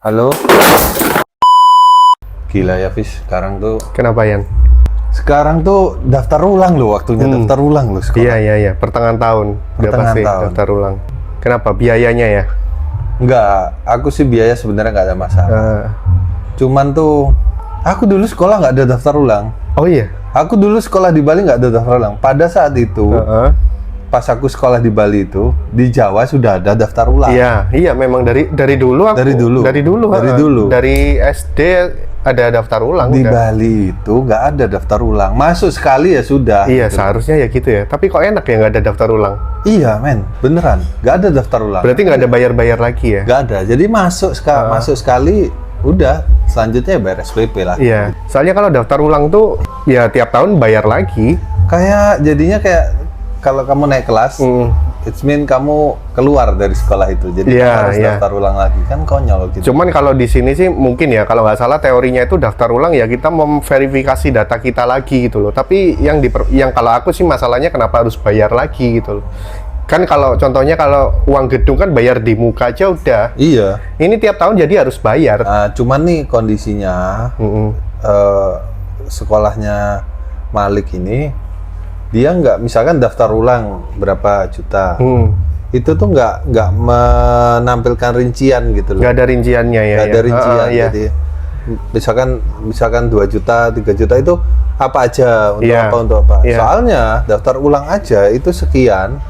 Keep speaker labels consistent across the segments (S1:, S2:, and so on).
S1: Halo. Gila ya, Fis. Sekarang tuh
S2: Kenapa, Yan?
S1: sekarang tuh daftar ulang loh, waktunya daftar ulang loh sekolah.
S2: Iya. Pertengahan tahun. Udah
S1: Pertengahan
S2: pasti
S1: tahun.
S2: daftar ulang. Kenapa? Biayanya ya?
S1: Enggak, aku sih biaya sebenarnya nggak ada masalah.
S2: Eh,
S1: Cuman tuh aku dulu sekolah nggak ada daftar ulang.
S2: oh iya?
S1: Aku dulu sekolah di Bali nggak ada daftar ulang. Pada saat itu,
S2: Heeh.
S1: pas aku sekolah di Bali itu, di Jawa sudah ada daftar ulang.
S2: Iya, memang dari dulu aku.
S1: Dari dulu.
S2: Dari dulu.
S1: Dari dulu.
S2: Dari SD ada daftar ulang
S1: Di
S2: udah.
S1: Bali itu nggak ada daftar ulang. Masuk sekali ya sudah.
S2: Iya,
S1: gitu.
S2: seharusnya ya gitu ya. Tapi kok enak ya nggak ada daftar ulang?
S1: Iya, men. Beneran. Nggak ada daftar ulang.
S2: Berarti nggak ada bayar-bayar lagi ya?
S1: Nggak ada. Jadi masuk sekali, udah. Selanjutnya ya bayar SPP lah.
S2: Iya. Soalnya kalau daftar ulang tuh ya tiap tahun bayar lagi.
S1: Kayak jadinya kayak kalau kamu naik kelas, it's mean kamu keluar dari sekolah itu. Jadi
S2: Iya,
S1: kamu harus
S2: iya.
S1: daftar ulang lagi. Kan konyol gitu.
S2: Cuman kalau di sini sih mungkin ya kalau nggak salah teorinya itu daftar ulang ya kita memverifikasi data kita lagi gitu loh. Tapi yang kalau aku sih masalahnya kenapa harus bayar lagi gitu loh. Kan kalau contohnya kalau uang gedung kan bayar di muka aja udah.
S1: Iya.
S2: Ini tiap tahun jadi harus bayar.
S1: Nah, cuman nih kondisinya eh, sekolahnya Malik ini dia nggak, misalkan daftar ulang berapa juta, itu tuh nggak menampilkan rincian gitu loh.
S2: Nggak ada rinciannya ya.
S1: Nggak ada rincian.
S2: Iya.
S1: Jadi misalkan 2 juta, 3 juta itu apa aja untuk
S2: Iya.
S1: apa untuk apa.
S2: Iya.
S1: Soalnya daftar ulang aja itu sekian,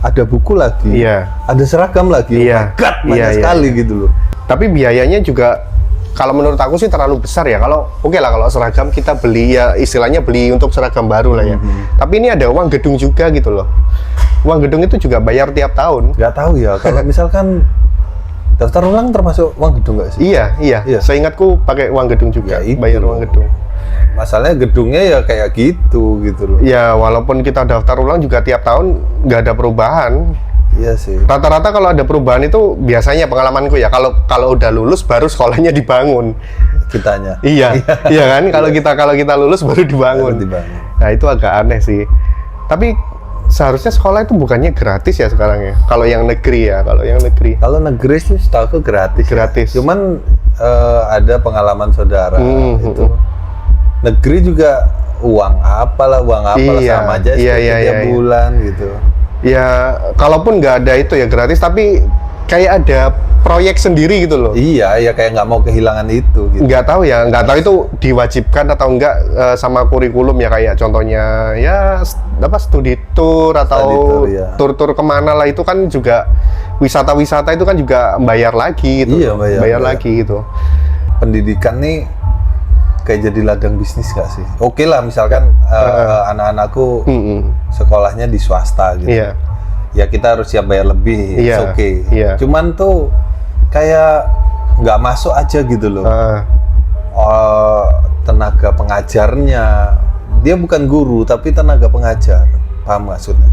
S1: ada buku lagi,
S2: Iya.
S1: ada seragam lagi. Oh my
S2: Iya.
S1: God, banyak
S2: Iya,
S1: sekali
S2: iya.
S1: gitu loh.
S2: Tapi biayanya juga kalau menurut aku sih terlalu besar ya. Kalau oke lah kalau seragam kita beli ya istilahnya beli untuk seragam baru lah ya. Tapi ini ada uang gedung juga gitu loh. Uang gedung itu juga bayar tiap tahun.
S1: Nggak tahu ya, kalau misalkan daftar ulang termasuk uang gedung nggak sih?
S2: Iya.
S1: Iya.
S2: Seingatku pakai uang gedung juga,
S1: Ya, itu
S2: bayar
S1: loh.
S2: uang gedung.
S1: Masalahnya gedungnya ya kayak gitu loh.
S2: Ya walaupun kita daftar ulang juga tiap tahun nggak ada perubahan.
S1: Iya sih.
S2: Rata-rata kalau ada perubahan itu biasanya pengalamanku ya kalau udah lulus baru sekolahnya dibangun.
S1: Kitanya.
S2: Iya kan kalau kita lulus baru dibangun.
S1: Baru dibangun.
S2: Nah itu agak aneh sih. Tapi seharusnya sekolah itu bukannya gratis ya sekarang ya? Kalau yang negeri ya,
S1: Kalau negeri sih setahu aku gratis.
S2: Gratis.
S1: Cuman ada pengalaman saudara itu negeri juga uang apalah
S2: Iya,
S1: sama aja
S2: iya,
S1: setiap
S2: iya.
S1: bulan gitu.
S2: Ya kalaupun nggak ada itu ya gratis, tapi kayak ada proyek sendiri gitu loh.
S1: Iya, ya kayak nggak mau kehilangan itu gitu.
S2: Nggak tahu itu diwajibkan atau enggak sama kurikulum ya, kayak contohnya ya studi tour atau
S1: Study tour, ya.
S2: tur-tur kemana lah, itu kan juga wisata-wisata itu kan juga bayar lagi gitu.
S1: Iya, bayar.
S2: Lagi gitu.
S1: Pendidikan nih kayak jadi ladang bisnis gak sih? Oke lah, misalkan anak-anakku sekolahnya di swasta gitu.
S2: Iya.
S1: Ya kita harus siap bayar lebih,
S2: Iya,
S1: it's okay.
S2: iya.
S1: Cuman tuh kayak nggak masuk aja gitu loh. Tenaga pengajarnya, dia bukan guru tapi tenaga pengajar, paham maksudnya?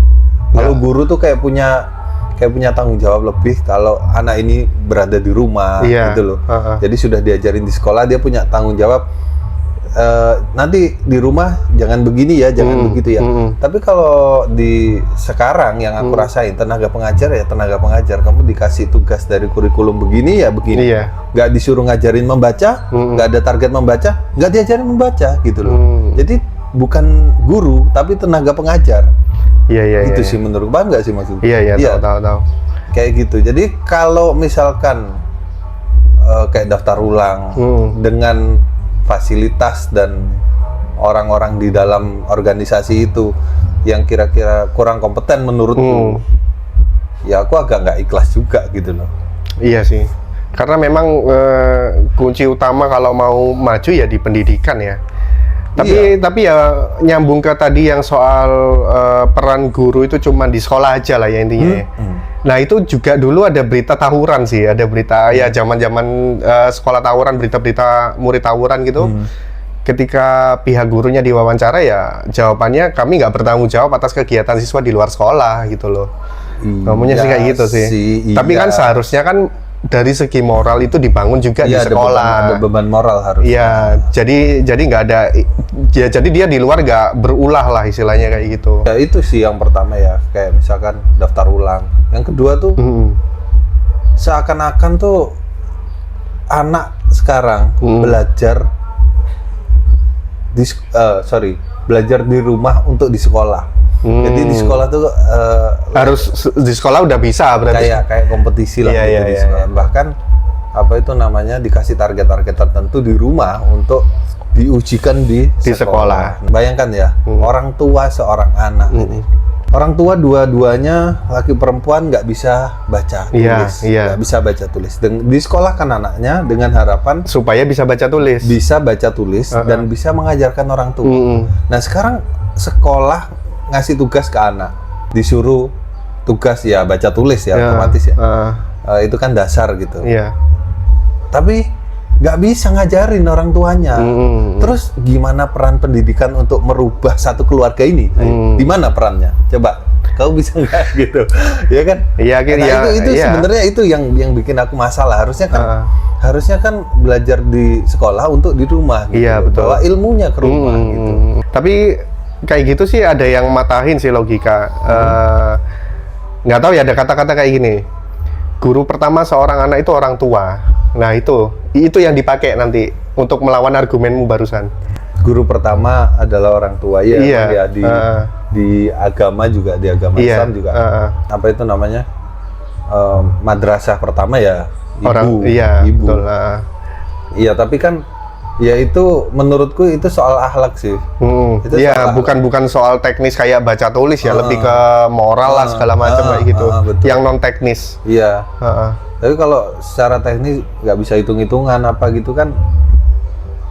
S1: Kalau guru tuh kayak punya tanggung jawab lebih kalau anak ini berada di rumah,
S2: Iya.
S1: gitu loh. Jadi sudah diajarin di sekolah, dia punya tanggung jawab. Nanti di rumah jangan begini ya, jangan begitu ya. Tapi kalau di sekarang yang aku rasain, tenaga pengajar ya tenaga pengajar, kamu dikasih tugas dari kurikulum begini ya begini.
S2: Iya.
S1: Nggak disuruh ngajarin membaca, nggak ada target membaca, nggak diajarin membaca gitu loh. Jadi bukan guru tapi tenaga pengajar.
S2: Iya.
S1: Itu sih menurut, paham nggak sih maksudnya?
S2: Iya, tahu.
S1: Kayak gitu. Jadi kalau misalkan kayak daftar ulang dengan fasilitas dan orang-orang di dalam organisasi itu yang kira-kira kurang kompeten menurutku, ya aku agak nggak ikhlas juga gitu loh.
S2: Iya sih. Karena memang kunci utama kalau mau maju ya di pendidikan ya. Tapi ya nyambung ke tadi yang soal peran guru itu cuma di sekolah aja lah ya intinya ya. Nah itu juga dulu ada berita tawuran sih, ada berita ya zaman-zaman sekolah tawuran, berita-berita murid tawuran gitu. Ketika pihak gurunya diwawancara ya jawabannya kami nggak bertanggung jawab atas kegiatan siswa di luar sekolah gitu loh. Ngomongnya sih kayak gitu sih. Tapi kan seharusnya kan dari segi moral itu dibangun juga di sekolah.
S1: Ada beban moral harus.
S2: Iya, jadi nggak ada, ya jadi dia di luar nggak berulah lah istilahnya kayak gitu.
S1: Ya itu sih yang pertama ya, kayak misalkan daftar ulang. Yang kedua tuh seakan-akan tuh anak sekarang belajar belajar di rumah untuk di sekolah. Jadi di sekolah tuh
S2: harus di sekolah udah bisa berarti.
S1: Kayak kompetisi lah gitu di sekolah. Bahkan apa itu namanya dikasih target-target tertentu di rumah untuk diujikan di sekolah. Bayangkan ya, orang tua seorang anak ini. Orang tua dua-duanya laki perempuan nggak bisa baca tulis, nggak bisa baca tulis. Di sekolah kan anaknya dengan harapan
S2: supaya bisa baca tulis,
S1: dan bisa mengajarkan orang tua. Nah sekarang sekolah ngasih tugas ke anak, disuruh tugas ya baca tulis ya otomatis ya. Itu kan dasar gitu. Tapi nggak bisa ngajarin orang tuanya. Terus gimana peran pendidikan untuk merubah satu keluarga ini? Di mana perannya? Coba, kau bisa nggak gitu? Ya kan? Itu sebenarnya itu yang bikin aku masalah. Harusnya kan belajar di sekolah untuk di rumah. Gitu.
S2: Iya betul.
S1: Bawa ilmunya ke rumah gitu.
S2: Tapi kayak gitu sih ada yang matahin sih logika. Nggak tahu ya, ada kata-kata kayak gini. Guru pertama seorang anak itu orang tua. Nah itu yang dipakai nanti untuk melawan argumenmu barusan.
S1: Guru pertama adalah orang tua ya, di agama juga, di agama Islam juga. Apa itu namanya? Madrasah pertama ya ibu. Ibu.
S2: Betul.
S1: Iya, tapi kan ya itu menurutku itu soal akhlak sih.
S2: Bukan soal teknis kayak baca tulis ya, lebih ke moral lah segala macam kayak gitu. Yang non teknis.
S1: Iya. Tapi kalau secara teknis nggak bisa hitung-hitungan apa gitu kan,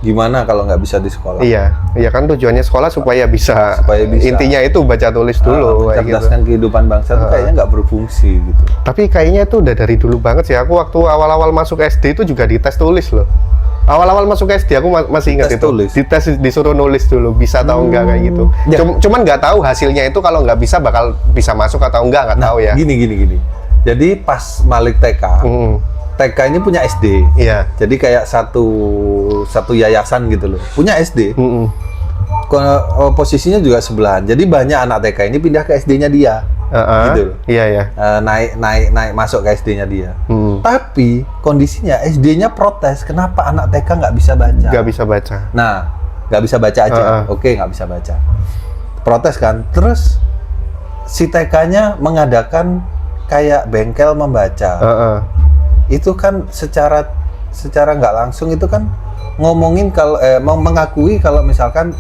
S1: gimana kalau nggak bisa di sekolah?
S2: Iya kan tujuannya sekolah supaya bisa. Intinya itu baca tulis dulu.
S1: Mencerdaskan kehidupan bangsa itu kayaknya nggak berfungsi gitu.
S2: Tapi kayaknya itu udah dari dulu banget sih. Aku waktu awal-awal masuk SD itu juga dites tulis loh. Awal-awal masuk SD aku masih ingat itu. Dites, disuruh nulis dulu bisa atau enggak kayak gitu. Cuman nggak tahu hasilnya itu kalau nggak bisa bakal bisa masuk atau enggak tahu ya.
S1: Gini. Jadi pas Malik TK, TK ini punya SD.
S2: Iya.
S1: Jadi kayak satu yayasan gitu loh. Punya SD. Posisinya juga sebelahan. Jadi banyak anak TK ini pindah ke SD-nya dia. Gitu loh.
S2: Iya.
S1: Naik masuk ke SD-nya dia. Tapi kondisinya SD-nya protes, kenapa anak TK nggak bisa baca?
S2: Nggak bisa baca.
S1: Nah, nggak bisa baca aja. Oke, nggak bisa baca. Protes kan. Terus si TK-nya mengadakan kayak bengkel membaca. Itu kan secara nggak langsung itu kan ngomongin kalau mengakui kalau misalkan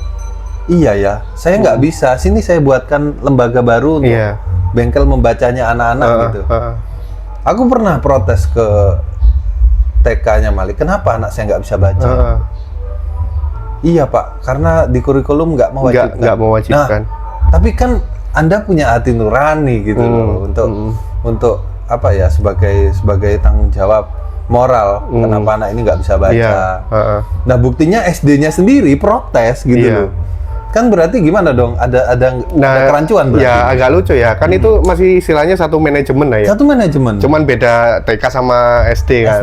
S1: iya ya, saya nggak bisa. Sini saya buatkan lembaga baru untuk bengkel membacanya anak-anak gitu. Aku pernah protes ke TK-nya Malik, kenapa anak saya nggak bisa baca? Iya Pak, karena di kurikulum nggak mewajibkan.
S2: Nggak mewajibkan.
S1: Nah, tapi kan Anda punya hati nurani gitu loh untuk apa ya, sebagai tanggung jawab moral kenapa anak ini nggak bisa baca. Nah buktinya SD-nya sendiri protes gitu loh. Kan berarti gimana dong? Ada kerancuan berarti.
S2: Ya agak lucu ya. Kan itu masih istilahnya satu manajemen lah ya.
S1: Satu manajemen.
S2: Cuman beda TK sama SD kan.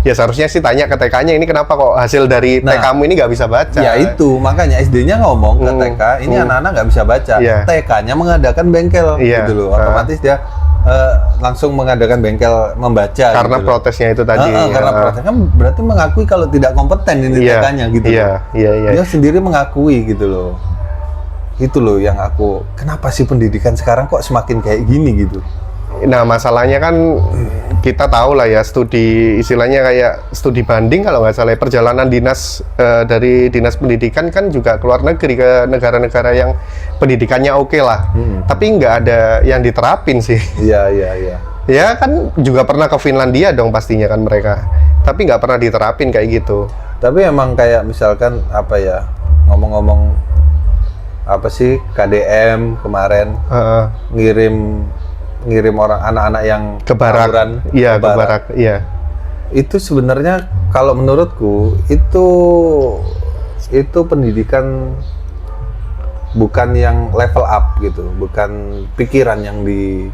S2: Ya seharusnya sih tanya ke TK-nya, ini kenapa kok hasil dari TK-mu ini nggak bisa baca?
S1: Ya itu makanya SD-nya ngomong ke TK, ini anak-anak nggak bisa baca. TK-nya mengadakan bengkel gitu loh. Otomatis dia langsung mengadakan bengkel membaca
S2: karena
S1: gitu
S2: protesnya itu tadi.
S1: Karena protes kan berarti mengakui kalau tidak kompeten ini TK-nya gitu. Dia sendiri mengakui gitu loh. Itu loh yang aku, kenapa sih pendidikan sekarang kok semakin kayak gini gitu.
S2: Nah masalahnya kan kita tahu lah ya, studi istilahnya kayak studi banding kalau nggak salah, perjalanan dinas dari dinas pendidikan kan juga keluar negeri ke negara-negara yang pendidikannya oke lah, tapi nggak ada yang diterapin sih.
S1: Iya.
S2: Ya kan juga pernah ke Finlandia dong pastinya kan mereka, tapi nggak pernah diterapin kayak gitu.
S1: Tapi emang kayak misalkan apa ya, ngomong-ngomong apa sih, KDM kemarin ngirim orang anak-anak yang
S2: ke barak. Iya, ke barak. Iya.
S1: Itu sebenarnya kalau menurutku itu pendidikan bukan yang level up gitu, bukan pikiran yang di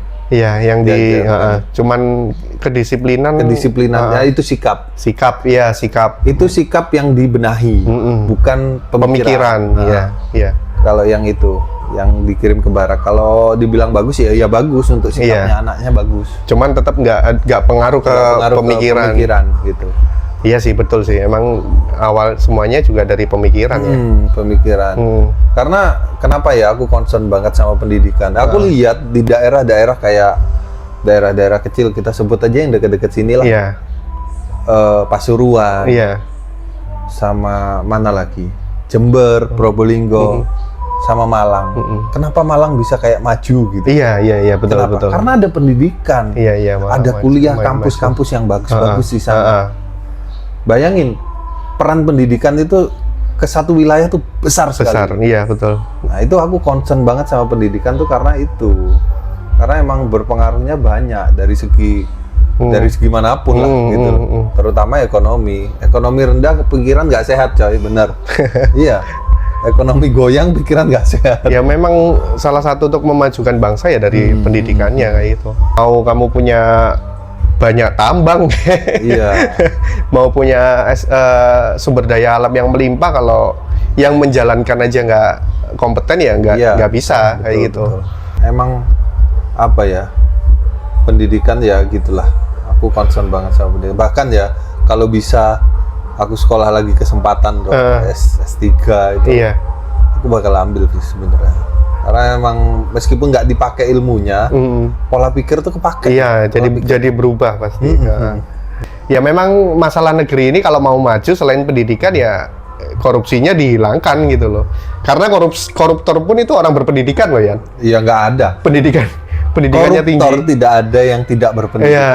S2: cuman kedisiplinan
S1: ya itu sikap.
S2: Sikap.
S1: Itu sikap yang dibenahi, bukan pemikiran.
S2: Iya.
S1: Kalau yang itu. yang dikirim ke Barak. Kalau dibilang bagus ya bagus, untuk sikapnya anaknya bagus.
S2: Cuman tetap nggak pengaruh ke pemikiran.
S1: Gitu.
S2: Iya sih, betul sih. Emang awal semuanya juga dari pemikiran ya.
S1: Pemikiran. Karena kenapa ya aku concern banget sama pendidikan. Aku lihat di daerah-daerah kayak daerah-daerah kecil, kita sebut aja yang deket-deket sini lah.
S2: Iya.
S1: Pasuruan.
S2: Iya.
S1: Sama mana lagi? Jember, Probolinggo, sama Malang. Kenapa Malang bisa kayak maju gitu?
S2: Iya, betul.
S1: Karena ada pendidikan.
S2: Iya,
S1: ada kuliah, kampus-kampus yang bagus-bagus di sana. Bayangin, peran pendidikan itu ke satu wilayah tuh besar sekali.
S2: Besar, iya betul.
S1: Nah itu aku concern banget sama pendidikan tuh karena itu. Karena emang berpengaruhnya banyak dari segi manapun lah gitu. Terutama ekonomi. Ekonomi rendah, pikiran nggak sehat coy, bener. Iya. Ekonomi goyang, pikiran nggak sehat.
S2: Ya memang salah satu untuk memajukan bangsa ya dari pendidikannya kayak itu. Mau kamu punya banyak tambang,
S1: iya.
S2: mau punya sumber daya alam yang melimpah, kalau yang menjalankan aja nggak kompeten ya nggak bisa kayak gitu.
S1: Betul. Emang apa ya, pendidikan ya gitulah. Aku concern banget sama pendidikan. Bahkan ya kalau bisa aku sekolah lagi kesempatan dong, S3 itu, aku bakal ambil sih sebenarnya. Karena emang meskipun nggak dipakai ilmunya, pola pikir tuh kepake.
S2: Iya, jadi berubah pasti. Ya memang masalah negeri ini kalau mau maju selain pendidikan ya korupsinya dihilangkan gitu loh. Karena koruptor pun itu orang berpendidikan loh ya.
S1: Iya, nggak ada.
S2: Pendidikannya tinggi.
S1: Koruptor tidak ada yang tidak berpendidikan.
S2: Iya,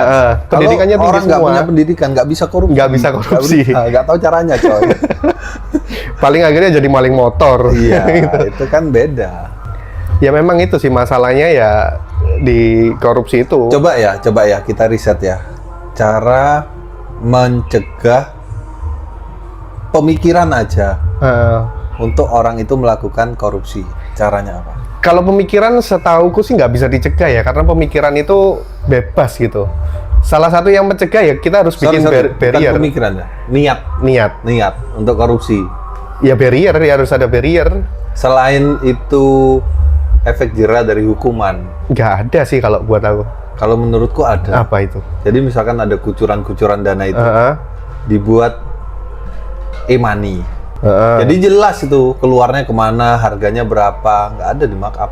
S2: pendidikannya tinggi
S1: orang
S2: semua.
S1: Nggak punya pendidikan, nggak bisa korupsi.
S2: Nggak bisa korupsi.
S1: Nggak tahu caranya coy.
S2: Paling akhirnya jadi maling motor.
S1: Iya, gitu. Itu kan beda.
S2: Ya memang itu sih masalahnya ya di korupsi itu.
S1: Coba ya kita riset ya. Cara mencegah pemikiran aja untuk orang itu melakukan korupsi. Caranya apa?
S2: Kalau pemikiran setauku sih nggak bisa dicegah ya, karena pemikiran itu bebas gitu. Salah satu yang mencegah ya kita harus bikin barrier.
S1: Bukan pemikiran ya? Niat untuk korupsi.
S2: Ya barrier, ya harus ada barrier.
S1: Selain itu efek jera dari hukuman?
S2: Nggak ada sih kalau buat aku.
S1: Kalau menurutku ada.
S2: Apa itu?
S1: Jadi misalkan ada kucuran-kucuran dana itu, dibuat e-money. Jadi jelas itu keluarnya kemana, harganya berapa, nggak ada di markup.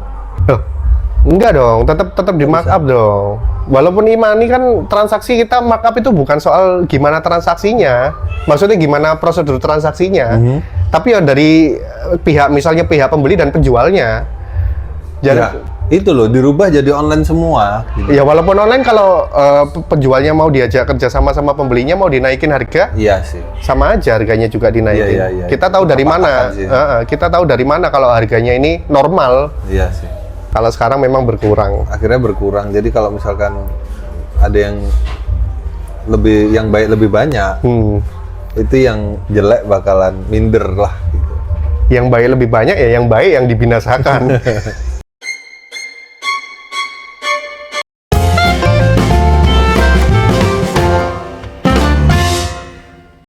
S2: Enggak dong, tetap di markup dong. Walaupun e-money kan transaksi kita markup itu bukan soal gimana transaksinya, maksudnya gimana prosedur transaksinya, tapi ya dari misalnya pihak pembeli dan penjualnya. Jadi
S1: ya, itu loh dirubah jadi online semua.
S2: Gitu. Ya walaupun online, kalau penjualnya mau diajak kerja sama pembelinya mau dinaikin harga,
S1: iya sih.
S2: Sama aja harganya juga dinaikin.
S1: Iya.
S2: Kita tahu dari mana? Kita tahu dari mana kalau harganya ini normal?
S1: Iya sih.
S2: Kalau sekarang memang berkurang.
S1: Akhirnya berkurang. Jadi kalau misalkan ada yang baik lebih banyak, itu yang jelek bakalan minder lah. Gitu.
S2: Yang baik lebih banyak ya yang baik yang dibinasakan.